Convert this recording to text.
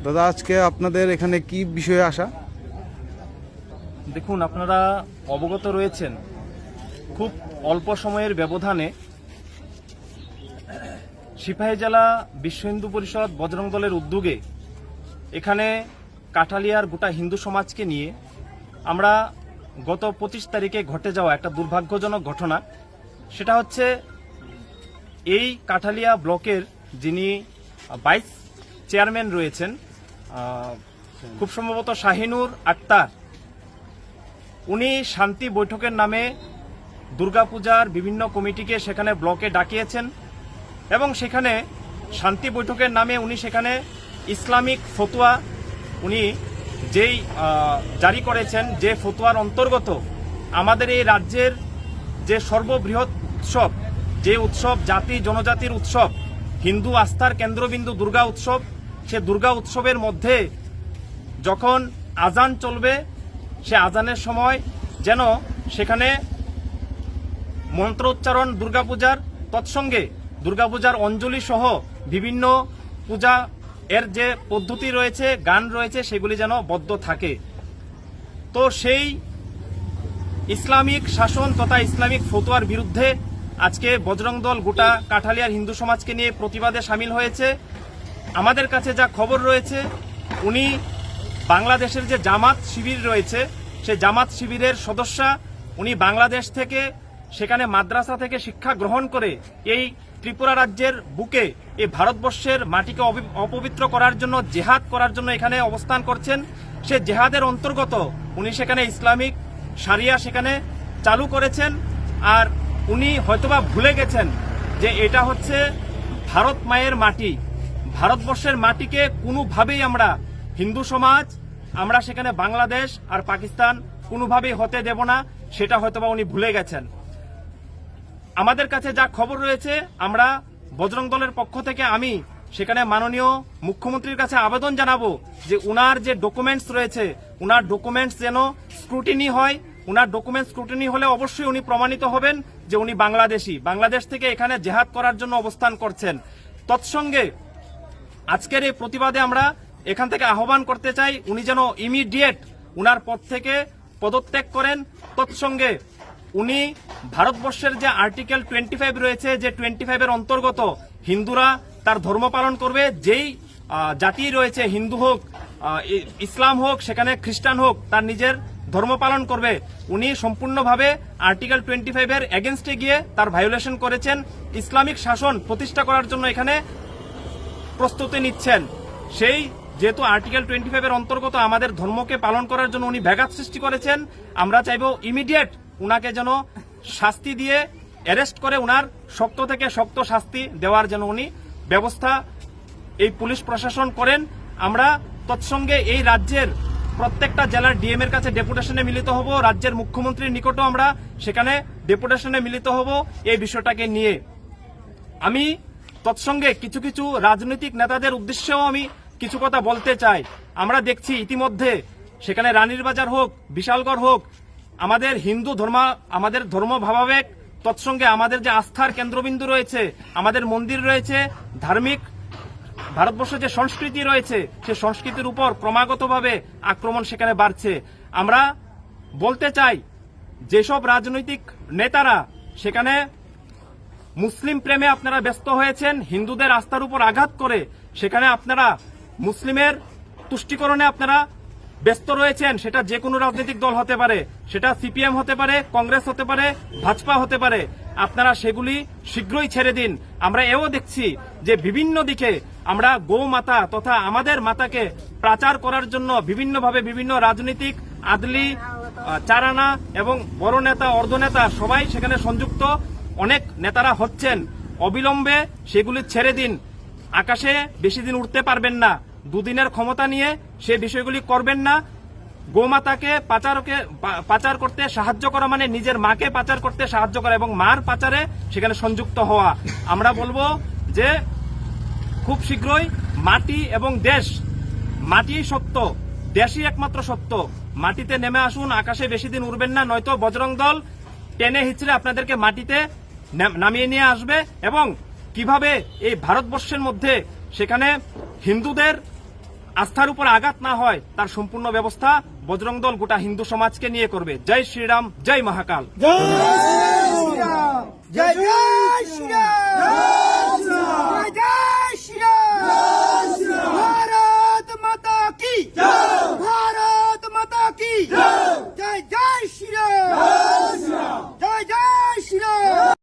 দাদা, আজকে আপনাদের এখানে কি বিষয়ে আসা? দেখুন, আপনারা অবগত রয়েছেন খুব অল্প সময়ের ব্যবধানে সিপাহী জেলা বিশ্ব হিন্দু পরিষদ বজরং দলের উদ্যোগে এখানে কাঠালিয়ার গোটা হিন্দু সমাজকে নিয়ে আমরা গত 25 তারিখে ঘটে যাওয়া একটা দুর্ভাগ্যজনক ঘটনা, সেটা হচ্ছে এই কাঠালিয়া ব্লকের যিনি ভাইস চেয়ারম্যান রয়েছেন, খুব সম্ভবত শাহিনুর আক্তার, উনি শান্তি বৈঠকের নামে দুর্গাপূজার বিভিন্ন কমিটিকে সেখানে ব্লকে ডাকিয়েছেন এবং সেখানে শান্তি বৈঠকের নামে উনি সেখানে ইসলামিক ফতোয়া উনি যেই জারি করেছেন, যে ফতোয়ার অন্তর্গত আমাদের এই রাজ্যের যে সর্ববৃহৎ উৎসব, যে উৎসব জাতি জনজাতির উৎসব, হিন্দু আস্থার কেন্দ্রবিন্দু দুর্গা উৎসব, সে দুর্গা উৎসবের মধ্যে যখন আজান চলবে সে আজানের সময় যেন সেখানে মন্ত্রোচ্চারণ দুর্গাপূজার তৎসঙ্গে দুর্গাপূজার অঞ্জলি সহ বিভিন্ন পূজা এর যে পদ্ধতি রয়েছে, গান রয়েছে, সেগুলি যেন বদ্ধ থাকে। তো সেই ইসলামিক শাসন তথা ইসলামিক ফতোয়ার বিরুদ্ধে আজকে বজরং দল গোটা কাঠালিয়ার হিন্দু সমাজকে নিয়ে প্রতিবাদে সামিল হয়েছে। আমাদের কাছে যা খবর রয়েছে, উনি বাংলাদেশের যে জামাত শিবির রয়েছে সেই জামাত শিবিরের সদস্যা, উনি বাংলাদেশ থেকে সেখানে মাদ্রাসা থেকে শিক্ষা গ্রহণ করে এই ত্রিপুরা রাজ্যের বুকে এই ভারতবর্ষের মাটিকে অপবিত্র করার জন্য, জেহাদ করার জন্য এখানে অবস্থান করছেন। সে জেহাদের অন্তর্গত উনি সেখানে ইসলামিক শারিয়া সেখানে চালু করেছেন। আর উনি হয়তোবা ভুলে গেছেন যে এটা হচ্ছে ভারত মায়ের মাটি, ভারতবর্ষের মাটিকে কোনোভাবেই আমরা হিন্দু সমাজ আমরা সেখানে বাংলাদেশ আর পাকিস্তান কোনোভাবেই হতে দেব না, সেটা হয়তোবা উনি ভুলে গেছেন। আমাদের কাছে যা খবর রয়েছে, আমরা বজরং দলের পক্ষ থেকে আমি সেখানে মাননীয় মুখ্যমন্ত্রীর কাছে আবেদন জানাবো যে উনার যে ডকুমেন্টস রয়েছে, উনার ডকুমেন্টস যেন স্ক্রুটিনি হয়। উনার ডকুমেন্টস স্ক্রুটিনি হলে অবশ্যই উনি প্রমাণিত হবেন যে উনি বাংলাদেশি, বাংলাদেশ থেকে এখানে জেহাদ করার জন্য অবস্থান করছেন। তৎসঙ্গে আজকের এই প্রতিবাদে আমরা এখান থেকে আহ্বান করতে চাই, উনি যেন ইমিডিয়েট উনার পদ থেকে পদত্যাগ করেন। তৎসঙ্গে উনি ভারতবর্ষের যে আর্টিকেল 25 রয়েছে, যে 25-এর অন্তর্গত হিন্দুরা তার ধর্ম পালন করবে, যেই জাতি রয়েছে, হিন্দু হোক, ইসলাম হোক, সেখানে খ্রিস্টান হোক, তার নিজের ধর্ম পালন করবে। উনি সম্পূর্ণভাবে আর্টিকেল 25-এর এগেনস্টে গিয়ে তার ভায়োলেশন করেছেন। ইসলামিক শাসন প্রতিষ্ঠা করার জন্য এখানে প্রস্তুতি নিচ্ছেন। সেই যেহেতু আর্টিকেল 25-এর অন্তর্গত আমাদের ধর্মকে পালন করার জন্য উনি ব্যাঘাত সৃষ্টি করেছেন, আমরা চাইব ইমিডিয়েট উনাকে যেন শাস্তি দিয়ে অ্যারেস্ট করে উনার শক্ত থেকে শক্ত শাস্তি দেওয়ার যেন উনি ব্যবস্থা এই পুলিশ প্রশাসন করেন। আমরা তৎসঙ্গে এই রাজ্যের প্রত্যেকটা জেলার ডিএম এর কাছে ডেপুটেশনে মিলিত হব, রাজ্যের মুখ্যমন্ত্রীর নিকটও আমরা সেখানে ডেপুটেশনে মিলিত হব এই বিষয়টাকে নিয়ে। আমি তৎসঙ্গে কিছু কিছু রাজনৈতিক নেতাদের উদ্দেশ্যেও আমি কিছু কথা বলতে চাই। আমরা দেখছি ইতিমধ্যে সেখানে রানীর বাজার হোক, বিশালগড় হোক, আমাদের হিন্দু আমাদের ধর্ম ভাবাবেগ, তৎসঙ্গে আমাদের যে আস্থার কেন্দ্রবিন্দু রয়েছে, আমাদের মন্দির রয়েছে, ধার্মিক ভারতবর্ষের যে সংস্কৃতি রয়েছে, সেই সংস্কৃতির উপর ক্রমাগতভাবে আক্রমণ সেখানে বাড়ছে। আমরা বলতে চাই, যেসব রাজনৈতিক নেতারা সেখানে মুসলিম প্রেমে আপনারা ব্যস্ত হয়েছেন, হিন্দুদের আস্থার উপর আঘাত করে সেখানে আপনারা মুসলিমের তুষ্টিকরণে আপনারা ব্যস্ত রয়েছেন, সেটা যে কোনো রাজনৈতিক দল হতে পারে, সেটা সিপিএম হতে পারে, কংগ্রেস হতে পারে, ভাজপা হতে পারে, আপনারা সেগুলি শীঘ্রই ছেড়ে দিন। আমরা এও দেখছি যে বিভিন্ন দিকে আমরা গৌ মাতা তথা আমাদের মাতাকে প্রচার করার জন্য বিভিন্নভাবে বিভিন্ন রাজনৈতিক আদলি, চারানা এবং বড় নেতা, অর্ধনেতা সবাই সেখানে সংযুক্ত, অনেক নেতারা হচ্ছেন। অবিলম্বে সেগুলি ছেড়ে দিন। আকাশে বেশি দিন উঠতে পারবেন না, দুদিনের ক্ষমতা নিয়ে সে বিষয়গুলি করবেন না। গোমাতাকে পাচার করতে সাহায্য করা মানে নিজের মাকে পাচার করতে সাহায্য করা এবং মার পাচারে সেখানে সংযুক্ত হওয়া। আমরা বলবো যে খুব শীঘ্রই মাটি এবং দেশ, মাটি সত্য, দেশই একমাত্র সত্য, মাটিতে নেমে আসুন, আকাশে বেশি দিন উড়বেন না, নয়তো বজরং দল টেনে হিচড়ে আপনাদেরকে মাটিতে নামিয়ে নিয়ে আসবে। এবং কিভাবে এই ভারতবর্ষের মধ্যে সেখানে হিন্দুদের আস্থার উপর আঘাত না হয় তার সম্পূর্ণ ব্যবস্থা বজরং দল গোটা হিন্দু সমাজকে নিয়ে করবে। জয় শ্রীরাম, জয় মহাকাল। জয় শ্রীরাম, জয় জয় শ্রীরাম।